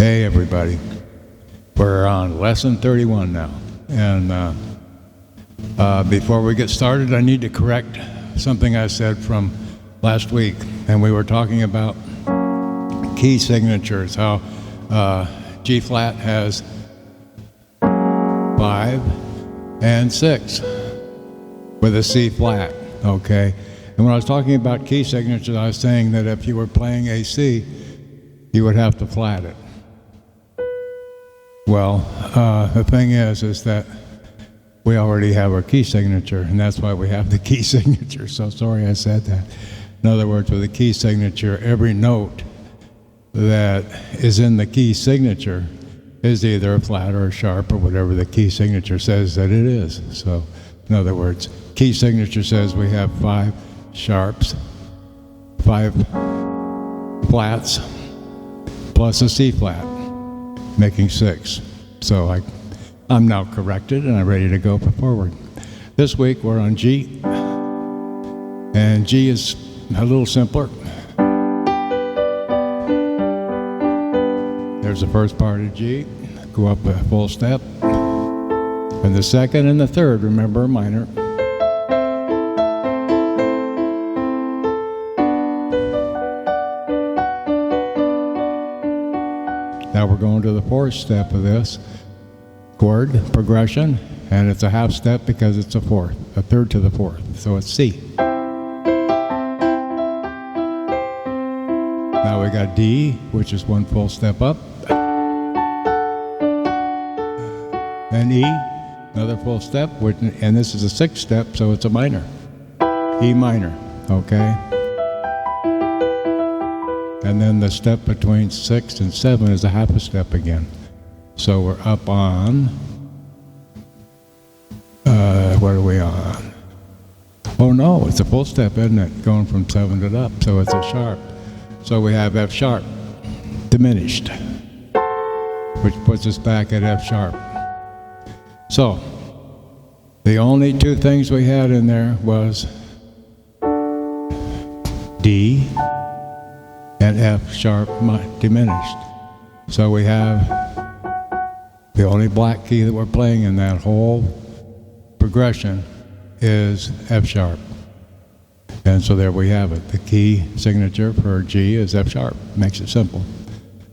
Hey everybody, we're on lesson 31 now, and before we get started I need to correct something I said from last week, and we were talking about key signatures, how G flat has 5 and 6 with a C flat, okay? And when I was talking about key signatures, I was saying that if you were playing a C, you would have to flat it. Well, the thing is that we already have our key signature, and that's why we have the key signature. So sorry I said that. In other words, with a key signature, every note that is in the key signature is either a flat or a sharp or whatever the key signature says that it is. So, in other words, key signature says we have 5 sharps, 5 flats, plus a C flat, making 6. So I'm now corrected and I'm ready to go forward. This week we're on G, and G is a little simpler. There's the first part of G, go up a full step, and the second and the third, remember, minor. Now we're going to the fourth step of this chord progression, and it's a half step because it's a third to the fourth, so it's C. Now we got D, which is one full step up, and E, another full step, and this is a 6th step, so it's a minor, E minor, okay? And then the step between 6 and 7 is a half a step again. So we're up on, what are we on? Oh no, it's a full step, isn't it? Going from 7 to up, so it's a sharp. So we have F sharp, diminished, which puts us back at F sharp. So, the only 2 things we had in there was D and F sharp diminished. So we have the only black key that we're playing in that whole progression is F sharp. And so there we have it. The key signature for G is F sharp. Makes it simple.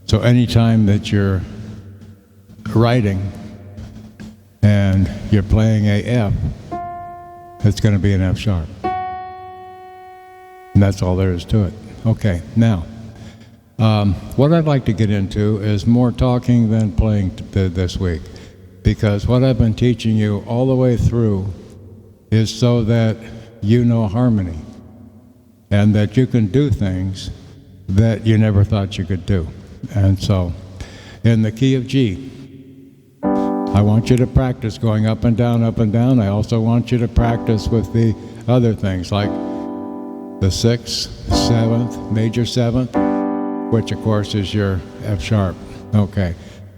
So anytime that you're writing and you're playing a F, it's going to be an F sharp. And that's all there is to it. Okay, now, what I'd like to get into is more talking than playing this week, because what I've been teaching you all the way through is so that you know harmony and that you can do things that you never thought you could do. And so, in the key of G, I want you to practice going up and down, up and down. I also want you to practice with the other things like the 6th, 7th, major 7th, which of course is your F sharp, okay.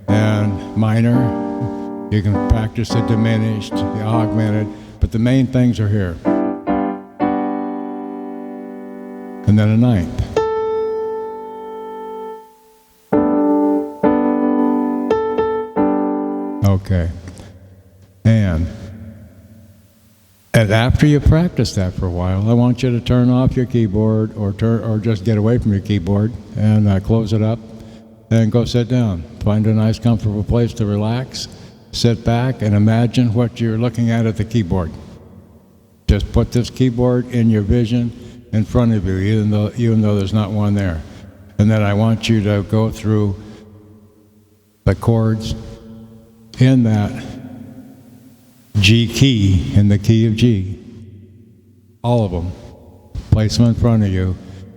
And minor, you can practice the diminished, the augmented, but the main things are here. And then a 9th. Okay. And after you practice that for a while, I want you to turn off your keyboard or just get away from your keyboard and close it up and go sit down. Find a nice, comfortable place to relax. Sit back and imagine what you're looking at the keyboard. Just put this keyboard in your vision in front of you, even though there's not one there. And then I want you to go through the chords in that G key, in the key of G, all of them. Place them in front of you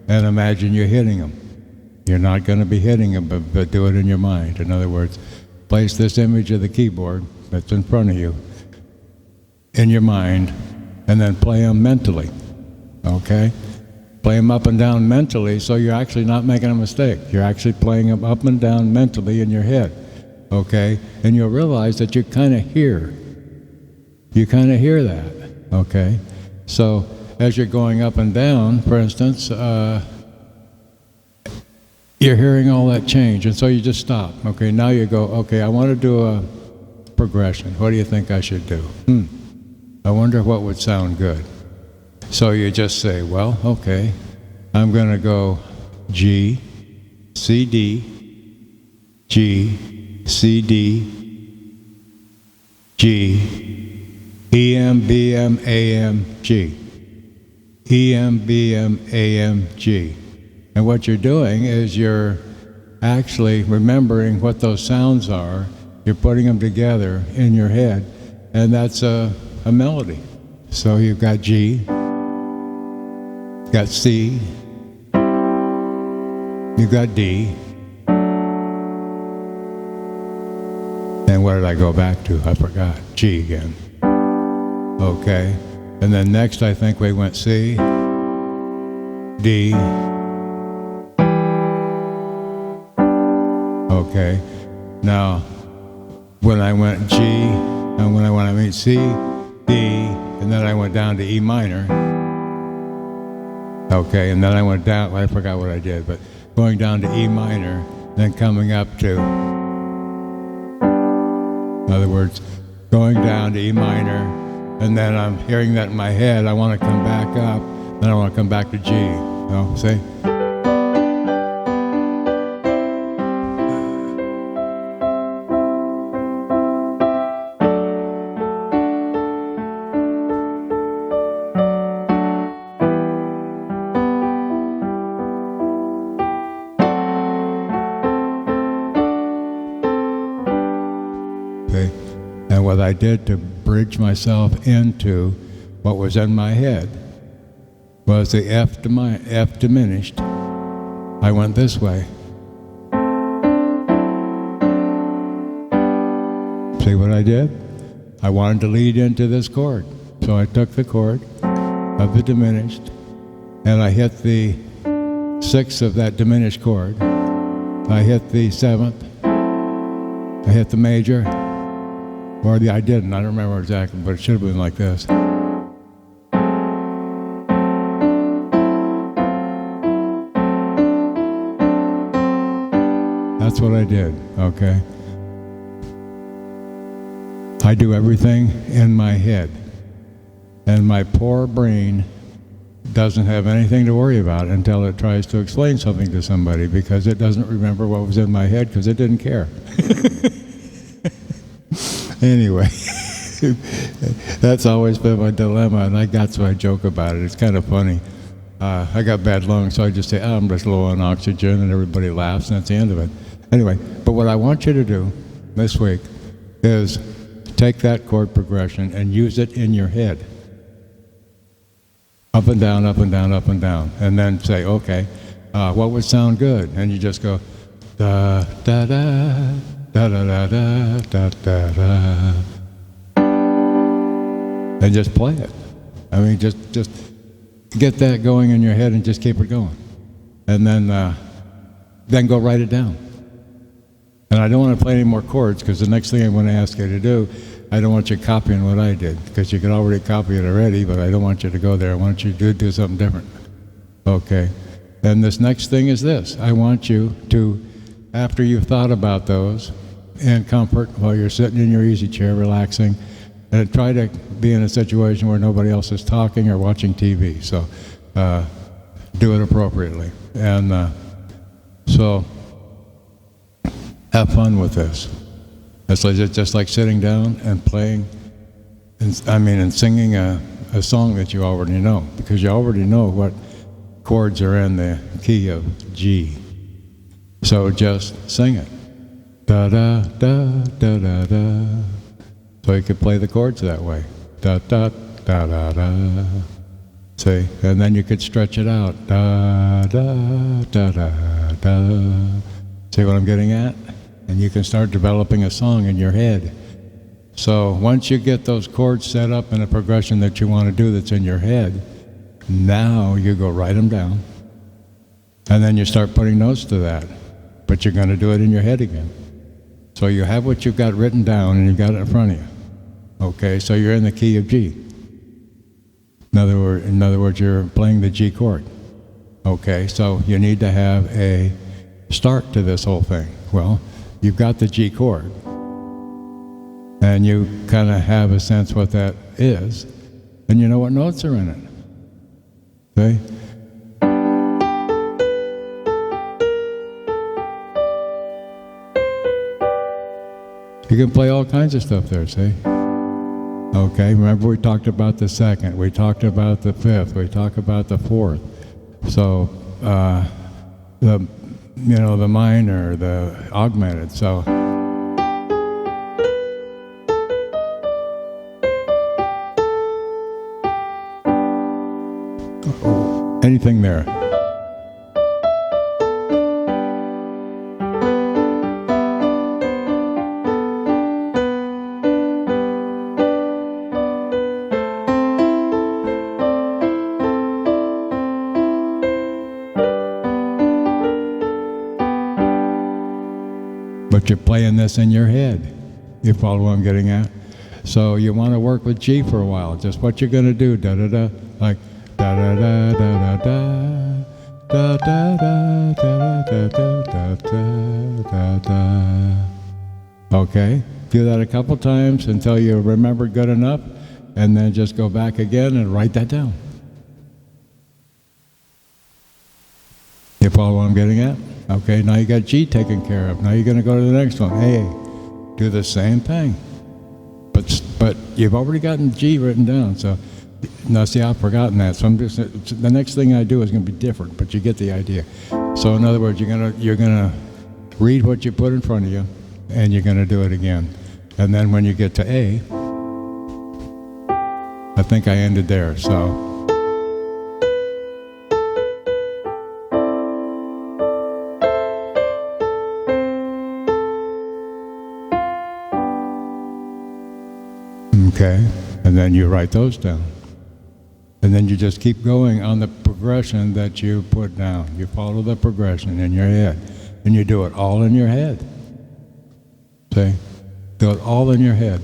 and imagine you're hitting them. You're not going to be hitting them, but do it in your mind. In other words, place this image of the keyboard that's in front of you in your mind and then play them mentally, okay? Play them up and down mentally so you're actually not making a mistake. You're actually playing them up and down mentally in your head, okay? And you'll realize that you kind of hear. You kind of hear that, okay? So as you're going up and down, for instance, you're hearing all that change, and so you just stop. Okay, now you go, okay, I want to do a progression. What do you think I should do? I wonder what would sound good. So you just say, well, okay, I'm going to go G, C, D, G, C, D, G, E, M, B, M, A, M, G. E, M, B, M, A, M, G. And what you're doing is you're actually remembering what those sounds are. You're putting them together in your head, and that's a melody. So you've got G, you've got C, you've got D, and what did I go back to? I forgot. G again. Okay. And then next I think we went C, D. Okay. Now, when I went G, and when I went C, D, and then I went down to E minor. Okay, and then I went down, well, I forgot what I did, but going down to E minor, then coming up to, in other words, going down to E minor, and then I'm hearing that in my head, I want to come back up, then I want to come back to G. You know, see? And what I did to bridge myself into what was in my head was the F diminished. I went this way. See what I did? I wanted to lead into this chord. So I took the chord of the diminished and I hit the sixth of that diminished chord. I hit the seventh. I hit the major. Or I didn't, I don't remember exactly, but it should have been like this. That's what I did, okay? I do everything in my head. And my poor brain doesn't have anything to worry about until it tries to explain something to somebody because it doesn't remember what was in my head because it didn't care. Anyway, that's always been my dilemma, and that's why I joke about it. It's kind of funny. I got bad lungs, so I just say, oh, I'm just low on oxygen, and everybody laughs, and that's the end of it. Anyway, but what I want you to do this week is take that chord progression and use it in your head. Up and down, up and down, up and down. And then say, okay, what would sound good? And you just go, da, da, da. Da da da da da da da, and just play it. I mean, just get that going in your head and just keep it going, and then go write it down. And I don't want to play any more chords because the next thing I'm going to ask you to do, I don't want you copying what I did because you can already copy it already, but I don't want you to go there. I want you to do something different. Okay. And this next thing is this: I want you to, after you've thought about those, in comfort while you're sitting in your easy chair relaxing, and try to be in a situation where nobody else is talking or watching TV. So do it appropriately. And so have fun with this. It's just like sitting down and playing, and singing a song that you already know, because you already know what chords are in the key of G. So just sing it. Da da da da da da. So you could play the chords that way. Da da da da da. See, and then you could stretch it out. Da da da da da. See what I'm getting at? And you can start developing a song in your head. So once you get those chords set up in a progression that you want to do that's in your head, now you go write them down. And then you start putting notes to that. But you're going to do it in your head again. So you have what you've got written down and you've got it in front of you. Okay, so you're in the key of G. In other words, you're playing the G chord. Okay, so you need to have a start to this whole thing? Well, you've got the G chord, and you kind of have a sense what that is, and you know what notes are in it. See? You can play all kinds of stuff there, see? Okay, remember we talked about the second, we talked about the fifth, we talked about the fourth. So, the minor, the augmented, so. Anything there. But you're playing this in your head. You follow what I'm getting at? So you want to work with G for a while. Just what you're going to do, da-da-da, like da-da-da-da-da-da, da-da-da-da-da-da-da-da-da. Okay? Do that a couple times until you remember good enough, and then just go back again and write that down. You follow what I'm getting at? Okay, now you got G taken care of. Now you're going to go to the next one. A. Do the same thing. But you've already gotten G written down, so now see, I've forgotten that. So the next thing I do is going to be different, but you get the idea. So in other words, you're gonna read what you put in front of you, and you're going to do it again. And then when you get to A, I think I ended there, so. Okay, and then you write those down. And then you just keep going on the progression that you put down. You follow the progression in your head. And you do it all in your head. See? Do it all in your head.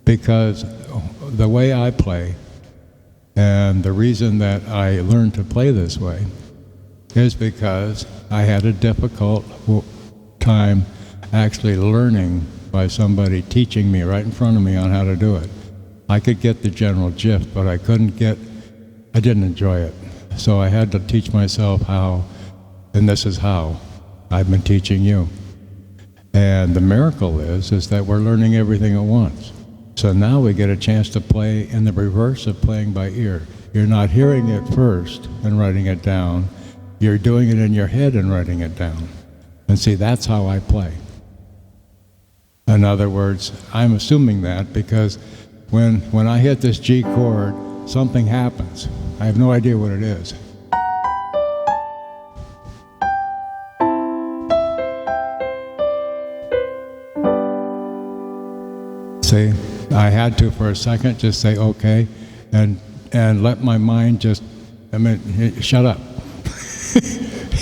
Because the way I play, and the reason that I learned to play this way, is because I had a difficult time actually learning by somebody teaching me right in front of me on how to do it. I could get the general gist, but I didn't enjoy it. So I had to teach myself how, and this is how I've been teaching you. And the miracle is that we're learning everything at once. So now we get a chance to play in the reverse of playing by ear. You're not hearing it first and writing it down. You're doing it in your head and writing it down. And see, that's how I play. In other words, I'm assuming that because when I hit this G chord, something happens. I have no idea what it is. See, I had to for a second just say okay, and let my mind just, shut up.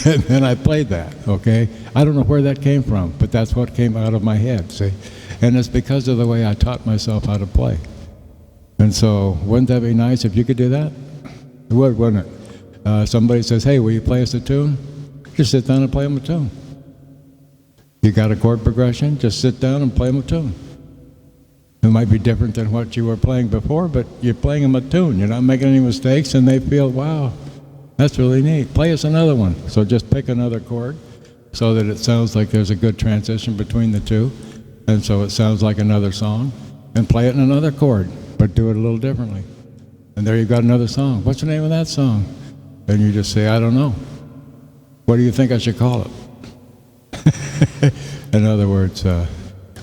And then I played that, okay? I don't know where that came from, but that's what came out of my head, see? And it's because of the way I taught myself how to play. And so, wouldn't that be nice if you could do that? It would, wouldn't it? Somebody says, hey, will you play us a tune? Just sit down and play them a tune. You got a chord progression? Just sit down and play them a tune. It might be different than what you were playing before, but you're playing them a tune. You're not making any mistakes, and they feel, wow, that's really neat. Play us another one. So just pick another chord so that it sounds like there's a good transition between the two. And so it sounds like another song. And play it in another chord, but do it a little differently. And there you've got another song. What's the name of that song? And you just say, I don't know. What do you think I should call it? In other words,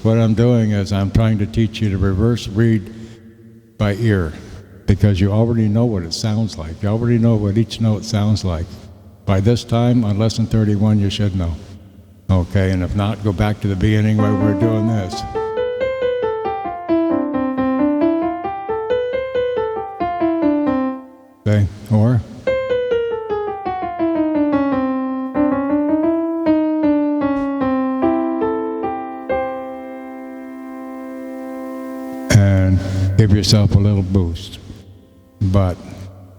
what I'm doing is I'm trying to teach you to reverse read by ear. Because you already know what it sounds like. You already know what each note sounds like. By this time, on lesson 31, you should know. Okay, and if not, go back to the beginning where we're doing this. Okay, or? And give yourself a little boost. But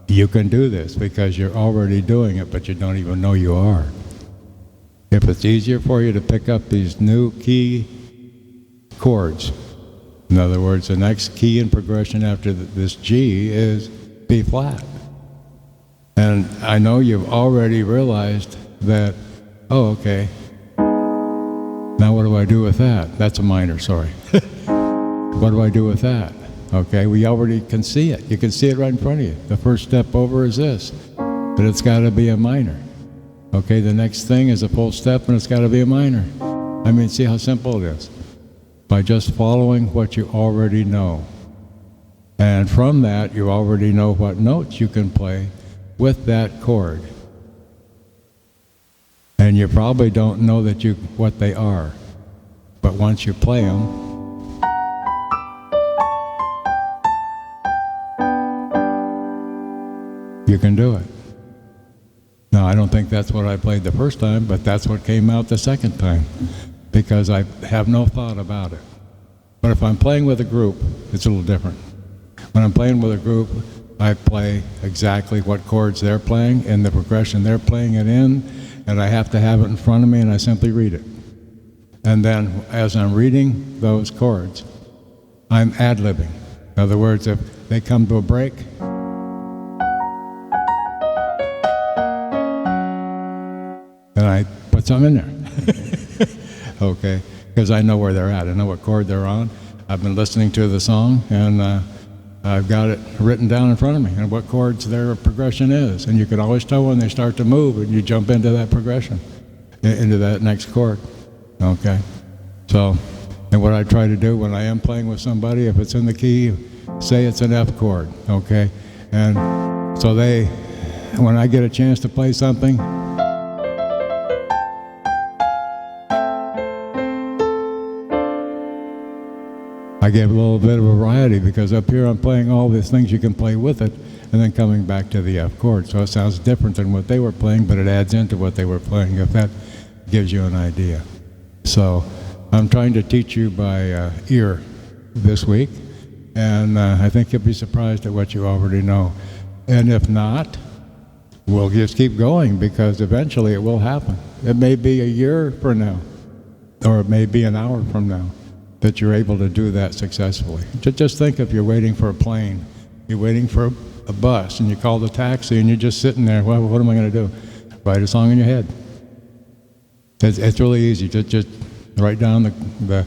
you can do this because you're already doing it, but you don't even know you are. If it's easier for you to pick up these new key chords, in other words, the next key in progression after this G is B flat. And I know you've already realized that, oh, okay, now what do I do with that? That's a minor, sorry. What do I do with that? Okay, we already can see it. You can see it right in front of you. The first step over is this, but it's got to be a minor. Okay, the next thing is a full step and it's got to be a minor. I mean, see how simple it is? By just following what you already know. And from that, you already know what notes you can play with that chord. And you probably don't know what they are. But once you play them, you can do it. Now, I don't think that's what I played the first time, but that's what came out the second time, because I have no thought about it. But if I'm playing with a group, it's a little different. When I'm playing with a group, I play exactly what chords they're playing in the progression they're playing it in, and I have to have it in front of me, and I simply read it. And then, as I'm reading those chords, I'm ad-libbing. In other words, if they come to a break, and I put some in there. Okay, because I know where they're at. I know what chord they're on. I've been listening to the song, and I've got it written down in front of me, and what chords their progression is. And you can always tell when they start to move, and you jump into that progression, into that next chord. Okay, so, and what I try to do when I am playing with somebody, if it's in the key, say it's an F chord, okay? And so when I get a chance to play something, I give a little bit of variety, because up here I'm playing all these things you can play with it, and then coming back to the F chord. So it sounds different than what they were playing, but it adds into what they were playing, if that gives you an idea. So I'm trying to teach you by ear this week, and I think you'll be surprised at what you already know. And if not, we'll just keep going, because eventually it will happen. It may be a year from now, or it may be an hour from now, that you're able to do that successfully. Just think, if you're waiting for a plane, you're waiting for a bus, and you call the taxi, and you're just sitting there, well, what am I going to do? Write a song in your head. It's really easy. Just write down the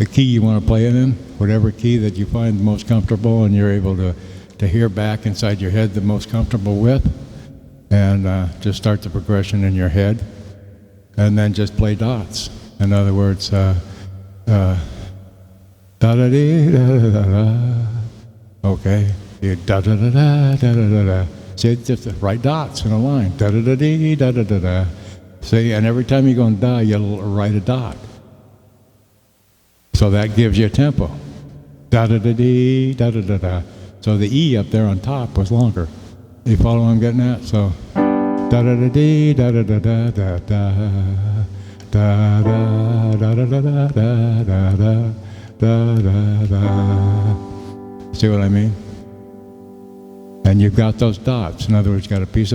key you want to play it in, whatever key that you find the most comfortable and you're able to hear back inside your head the most comfortable with, and just start the progression in your head, and then just play dots. In other words, da-da-dee, da-da-da-da. Okay, da-da-da-da, da-da-da-da. See, just write dots in a line. Da-da-da-dee, da-da-da-da. See, and every time you're going da, you'll write a dot. So that gives you a tempo. Da-da-da-dee, da-da-da-da. So the E up there on top was longer. You follow what I'm getting at? So, da-da-da-dee, da-da-da-da-da-da. Da-da-da-da-da-da-da-da. Da-da-da. See what I mean? And you've got those dots. In other words, you've got a piece of